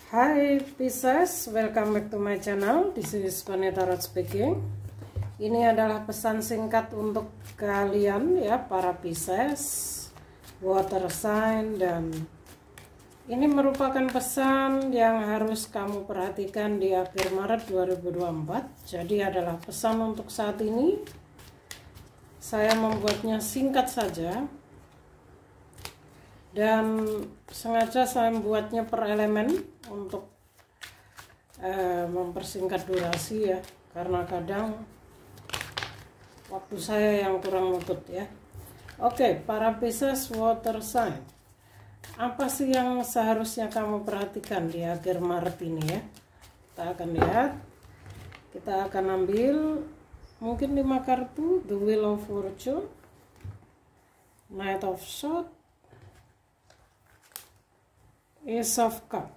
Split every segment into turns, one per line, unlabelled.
Hai Pisces, welcome back to my channel. This is Connie Tarot speaking. Ini adalah pesan singkat untuk kalian ya, para Pisces, water sign, dan ini merupakan pesan yang harus kamu perhatikan di akhir Maret 2024. Jadi adalah pesan untuk saat ini. Saya membuatnya singkat saja. Dan sengaja saya membuatnya per elemen untuk mempersingkat durasi ya, karena kadang waktu saya yang kurang nutut ya. Oke, para Pisces water sign, apa sih yang seharusnya kamu perhatikan di akhir Maret ini ya? Kita akan lihat, kita akan ambil mungkin 5 kartu. The Wheel of Fortune, Knight of Swords, Ace of Cups.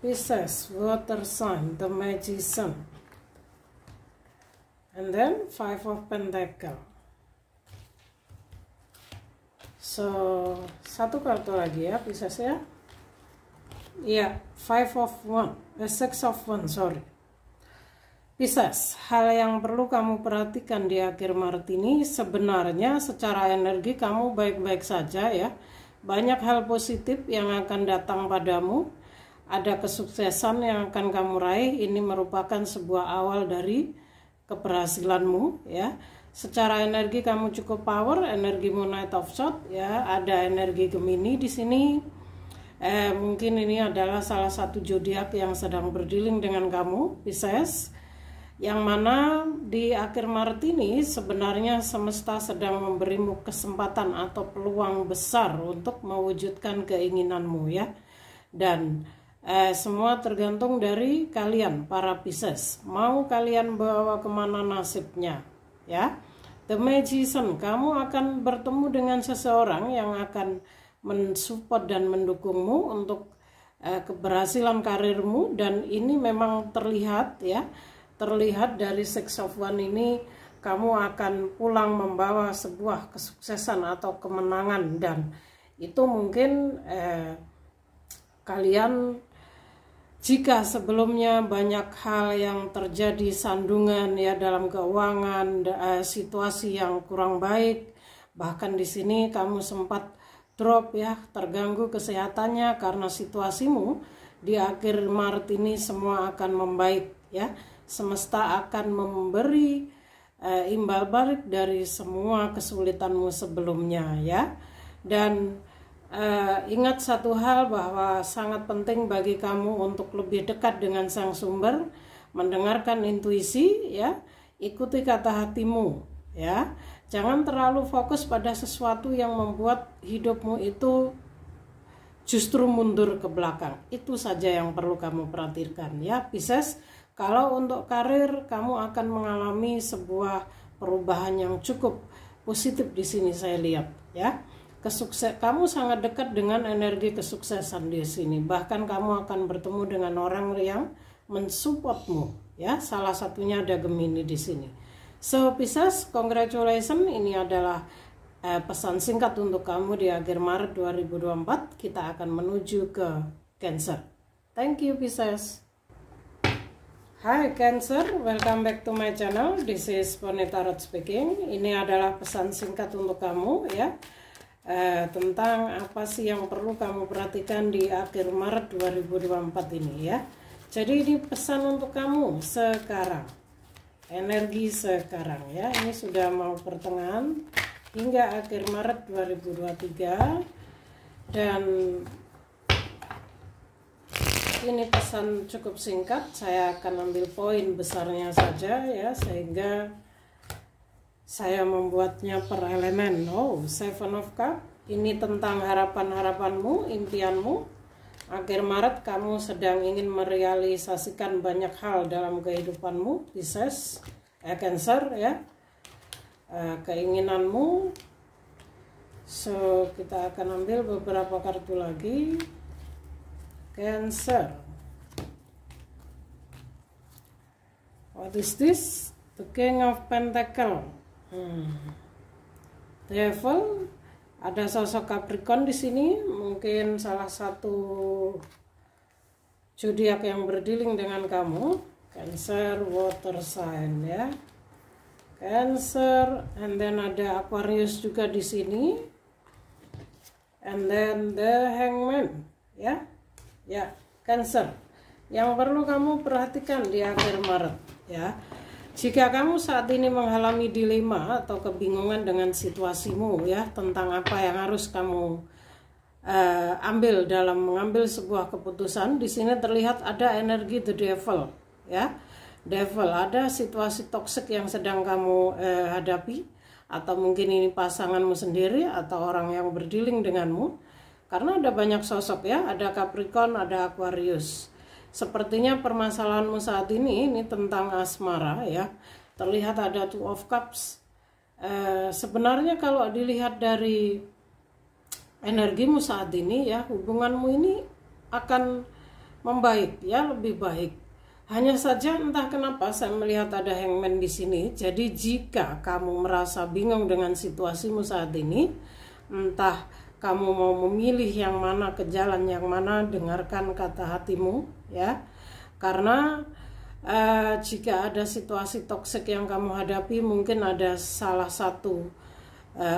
Pisces water sign, the Magician, and then 5 of Pentacles. So satu kartu lagi ya Pisces ya. Iya, 6 of Wands, sorry. Pisces, hal yang perlu kamu perhatikan di akhir Maret ini, sebenarnya secara energi kamu baik-baik saja ya. Banyak hal positif yang akan datang padamu. Ada kesuksesan yang akan kamu raih. Ini merupakan sebuah awal dari keberhasilanmu ya. Secara energi kamu cukup power, energimu Knight of Swords ya. Ada energi Gemini di sini. Mungkin ini adalah salah satu zodiak yang sedang berdealing dengan kamu, Pisces. Yang mana di akhir Maret ini sebenarnya semesta sedang memberimu kesempatan atau peluang besar untuk mewujudkan keinginanmu ya. Dan semua tergantung dari kalian para Pisces. Mau kalian bawa kemana nasibnya ya. The Magician, kamu akan bertemu dengan seseorang yang akan mensupport dan mendukungmu untuk keberhasilan karirmu. Dan ini memang terlihat ya. Terlihat dari 6 of Wands ini, kamu akan pulang membawa sebuah kesuksesan atau kemenangan. Dan itu mungkin kalian, jika sebelumnya banyak hal yang terjadi, sandungan ya dalam keuangan, situasi yang kurang baik, bahkan di sini kamu sempat drop ya, terganggu kesehatannya, karena situasimu di akhir Maret ini semua akan membaik ya. Semesta akan memberi imbal balik dari semua kesulitanmu sebelumnya ya. Dan ingat satu hal, bahwa sangat penting bagi kamu untuk lebih dekat dengan sang sumber, mendengarkan intuisi ya, ikuti kata hatimu ya. Jangan terlalu fokus pada sesuatu yang membuat hidupmu itu justru mundur ke belakang. Itu saja yang perlu kamu perhatikan ya Pisces. Kalau untuk karir, kamu akan mengalami sebuah perubahan yang cukup positif di sini saya lihat ya. Kamu sangat dekat dengan energi kesuksesan di sini. Bahkan kamu akan bertemu dengan orang yang mensupportmu ya. Salah satunya ada Gemini di sini. So Pisces, congratulations. Ini adalah pesan singkat untuk kamu di akhir Maret 2024. Kita akan menuju ke Cancer. Thank you Pisces. Hai Cancer, welcome back to my channel. This is Connie Tarot speaking. Ini adalah pesan singkat untuk kamu ya, tentang apa sih yang perlu kamu perhatikan di akhir Maret 2024 ini ya. Jadi ini pesan untuk kamu sekarang, energi sekarang ya. Ini sudah mau pertengahan hingga akhir Maret 2023. Dan ini pesan cukup singkat, saya akan ambil poin besarnya saja ya, sehingga saya membuatnya per elemen. Oh, 7 of Cups, ini tentang harapan-harapanmu, impianmu. Akhir Maret kamu sedang ingin merealisasikan banyak hal dalam kehidupanmu, Pisces, Cancer ya, keinginanmu. So kita akan ambil beberapa kartu lagi. Cancer, what is this? The King of Pentacles, Devil, Ada sosok Capricorn di sini, mungkin salah satu zodiak yang berdealing dengan kamu. Cancer, water sign ya. Cancer, and then ada Aquarius juga di sini. And then the Hangman ya. Ya, Cancer. Yang perlu kamu perhatikan di akhir Maret ya. Jika kamu saat ini mengalami dilema atau kebingungan dengan situasimu ya, tentang apa yang harus kamu ambil dalam mengambil sebuah keputusan, di sini terlihat ada energi the devil ya. Devil, ada situasi toksik yang sedang kamu hadapi, atau mungkin ini pasanganmu sendiri atau orang yang berdealing denganmu. Karena ada banyak sosok ya, ada Capricorn, ada Aquarius. Sepertinya permasalahanmu saat ini tentang asmara ya. Terlihat ada Two of Cups. Sebenarnya kalau dilihat dari energimu saat ini ya, hubunganmu ini akan membaik ya, lebih baik. Hanya saja entah kenapa saya melihat ada Hangman di sini. Jadi jika kamu merasa bingung dengan situasimu saat ini, entah kamu mau memilih yang mana, ke jalan yang mana, dengarkan kata hatimu ya. Karena jika ada situasi toksik yang kamu hadapi, mungkin ada salah satu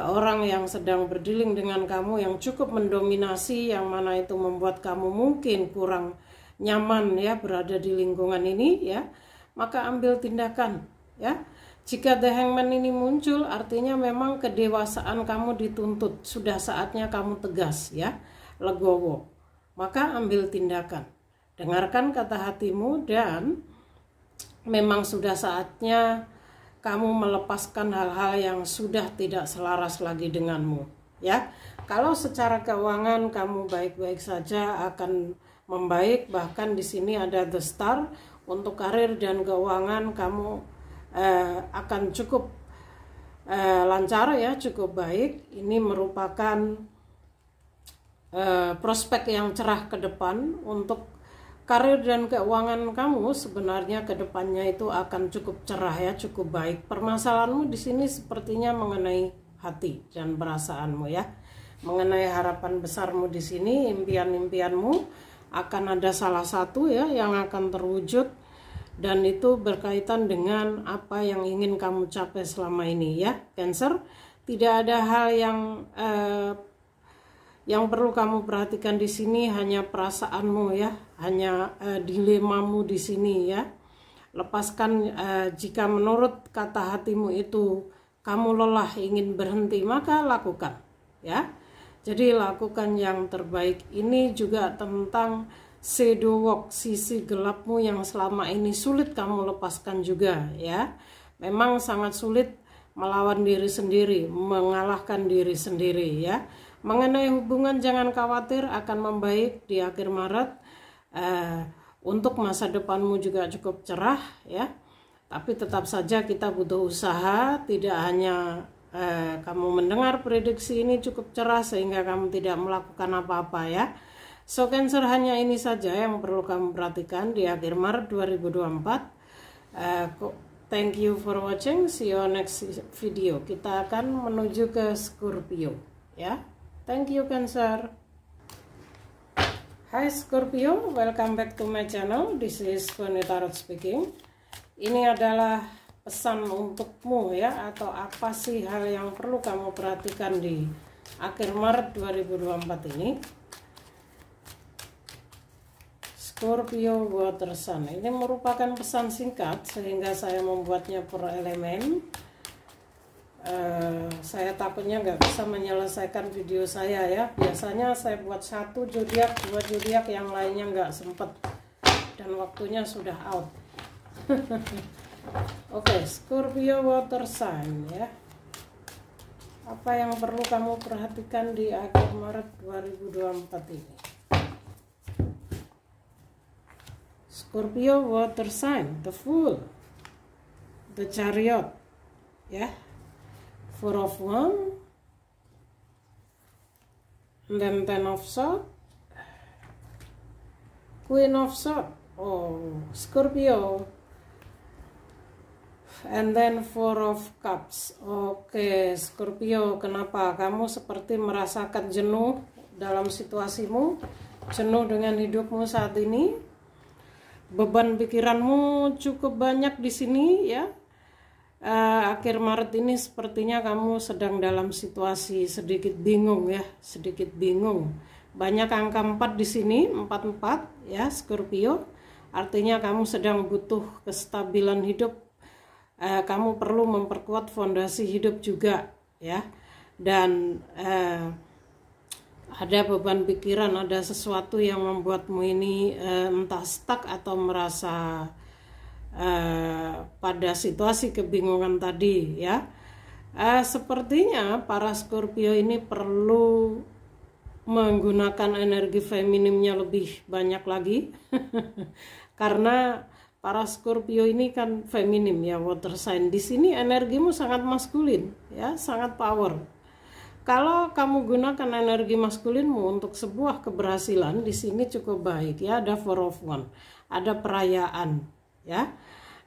orang yang sedang berdealing dengan kamu yang cukup mendominasi, yang mana itu membuat kamu mungkin kurang nyaman ya berada di lingkungan ini ya. Maka ambil tindakan ya. Jika the Hangman ini muncul, artinya memang kedewasaan kamu dituntut. Sudah saatnya kamu tegas ya, legowo. Maka ambil tindakan. Dengarkan kata hatimu, dan memang sudah saatnya kamu melepaskan hal-hal yang sudah tidak selaras lagi denganmu ya. Kalau secara keuangan kamu baik-baik saja, akan membaik. Bahkan di sini ada the star. Untuk karir dan keuangan kamu akan cukup lancar ya, cukup baik. Ini merupakan prospek yang cerah ke depan. Untuk karir dan keuangan kamu sebenarnya ke depannya itu akan cukup cerah ya, cukup baik. Permasalahanmu di sini sepertinya mengenai hati dan perasaanmu ya. Mengenai harapan besarmu di sini, impian-impianmu akan ada salah satu ya yang akan terwujud. Dan itu berkaitan dengan apa yang ingin kamu capai selama ini ya, Cancer. Tidak ada hal yang perlu kamu perhatikan di sini, hanya perasaanmu ya, hanya dilemamu di sini ya. Lepaskan. Jika menurut kata hatimu itu kamu lelah, ingin berhenti, maka lakukan ya. Jadi lakukan yang terbaik. Ini juga tentang shadow work, sisi gelapmu yang selama ini sulit kamu lepaskan juga ya. Memang sangat sulit melawan diri sendiri, mengalahkan diri sendiri ya. Mengenai hubungan jangan khawatir, akan membaik di akhir Maret. Untuk masa depanmu juga cukup cerah ya. Tapi tetap saja kita butuh usaha. Tidak hanya kamu mendengar prediksi ini cukup cerah sehingga kamu tidak melakukan apa-apa ya. So Cancer, hanya ini saja yang perlu kamu perhatikan di akhir Maret 2024. Thank you for watching. See you next video. Kita akan menuju ke Scorpio ya. Thank you Cancer. Hai Scorpio, welcome back to my channel. This is Connie Tarot speaking. Ini adalah pesan untukmu ya, atau apa sih hal yang perlu kamu perhatikan di akhir Maret 2024 ini. Scorpio water sun. Ini merupakan pesan singkat sehingga saya membuatnya per elemen. Saya takutnya nggak bisa menyelesaikan video saya ya. Biasanya saya buat satu zodiak, dua zodiak, yang lainnya nggak sempet dan waktunya sudah out. Oke, Scorpio water sign ya. Apa yang perlu kamu perhatikan di akhir Maret 2024 ini? Scorpio water sign, the Fool, the Chariot ya, Four of Wands, and then Ten of Swords, Queen of Swords. Oh Scorpio, and then Four of Cups. Oke, Scorpio, kenapa kamu seperti merasakan jenuh dalam situasimu, jenuh dengan hidupmu saat ini? Beban pikiranmu cukup banyak di sini ya. Akhir Maret ini sepertinya kamu sedang dalam situasi sedikit bingung ya, sedikit bingung. Banyak angka 4 di sini, 44 ya Scorpio. Artinya kamu sedang butuh kestabilan hidup. Kamu perlu memperkuat fondasi hidup juga ya. Dan ada beban pikiran, ada sesuatu yang membuatmu ini entah stuck atau merasa pada situasi kebingungan tadi ya. Sepertinya para Scorpio ini perlu menggunakan energi feminimnya lebih banyak lagi karena para Scorpio ini kan feminim ya, water sign. Di sini energimu sangat maskulin ya, sangat power. Kalau kamu gunakan energi maskulinmu untuk sebuah keberhasilan, di sini cukup baik ya. Ada Four of Wands, ada perayaan ya.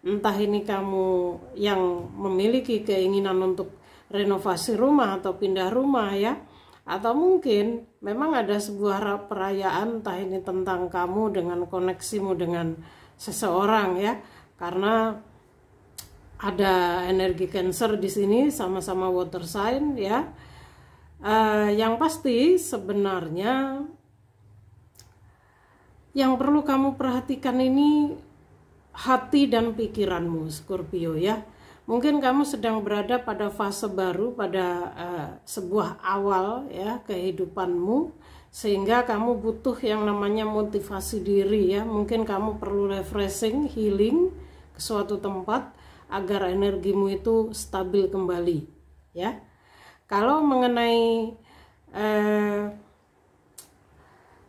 Entah ini kamu yang memiliki keinginan untuk renovasi rumah atau pindah rumah ya, atau mungkin memang ada sebuah perayaan, entah ini tentang kamu dengan koneksimu dengan seseorang ya, karena ada energi Cancer di sini sama-sama water sign ya. Yang pasti sebenarnya yang perlu kamu perhatikan ini hati dan pikiranmu Scorpio ya. Mungkin kamu sedang berada pada fase baru, pada sebuah awal ya kehidupanmu, sehingga kamu butuh yang namanya motivasi diri ya. Mungkin kamu perlu refreshing, healing ke suatu tempat agar energimu itu stabil kembali ya. Kalau mengenai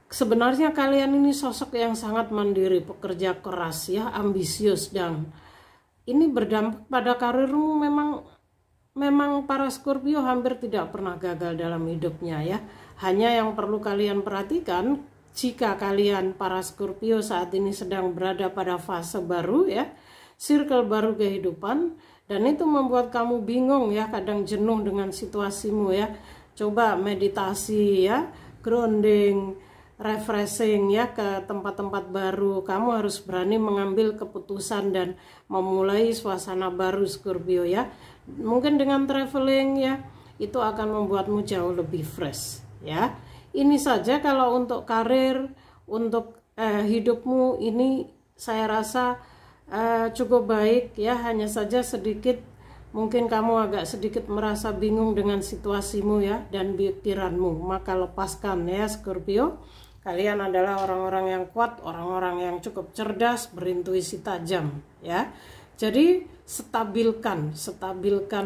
sebenarnya kalian ini sosok yang sangat mandiri, pekerja keras ya, ambisius, dan ini berdampak pada karirmu. Memang para Scorpio hampir tidak pernah gagal dalam hidupnya ya. Hanya yang perlu kalian perhatikan, jika kalian para Scorpio saat ini sedang berada pada fase baru ya, circle baru kehidupan, dan itu membuat kamu bingung ya, kadang jenuh dengan situasimu ya. Coba meditasi ya, grounding, refreshing ya ke tempat-tempat baru. Kamu harus berani mengambil keputusan dan memulai suasana baru Scorpio ya. Mungkin dengan traveling ya, itu akan membuatmu jauh lebih fresh ya. Ini saja kalau untuk karir, untuk hidupmu ini saya rasa cukup baik ya. Hanya saja sedikit mungkin kamu agak sedikit merasa bingung dengan situasimu ya dan pikiranmu. Maka lepaskan ya Scorpio. Kalian adalah orang-orang yang kuat, orang-orang yang cukup cerdas, berintuisi tajam ya. Jadi stabilkan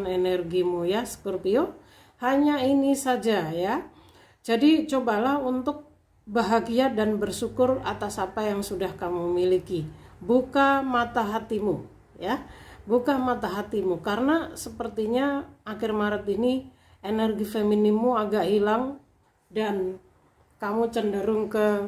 energimu ya Scorpio. Hanya ini saja ya. Jadi cobalah untuk bahagia dan bersyukur atas apa yang sudah kamu miliki. Buka mata hatimu ya. Buka mata hatimu, karena sepertinya akhir Maret ini energi feminimmu agak hilang dan kamu cenderung ke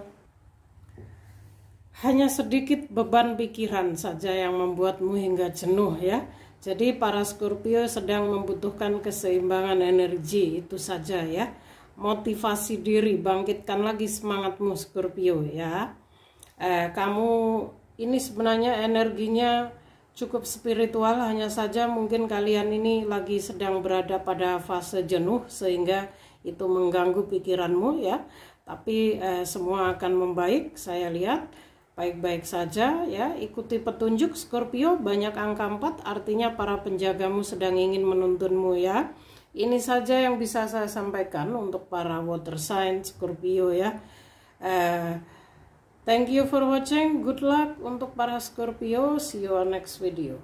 hanya sedikit beban pikiran saja yang membuatmu hingga jenuh ya. Jadi para Scorpio sedang membutuhkan keseimbangan energi, itu saja ya. Motivasi diri, bangkitkan lagi semangatmu Scorpio ya. Kamu ini sebenarnya energinya cukup spiritual, hanya saja mungkin kalian ini lagi sedang berada pada fase jenuh sehingga itu mengganggu pikiranmu ya. Tapi semua akan membaik, saya lihat baik-baik saja ya. Ikuti petunjuk Scorpio, banyak angka 4 artinya para penjagamu sedang ingin menuntunmu ya. Ini saja yang bisa saya sampaikan untuk para water sign Scorpio ya. Thank you for watching, good luck untuk para Scorpio, see you on next video.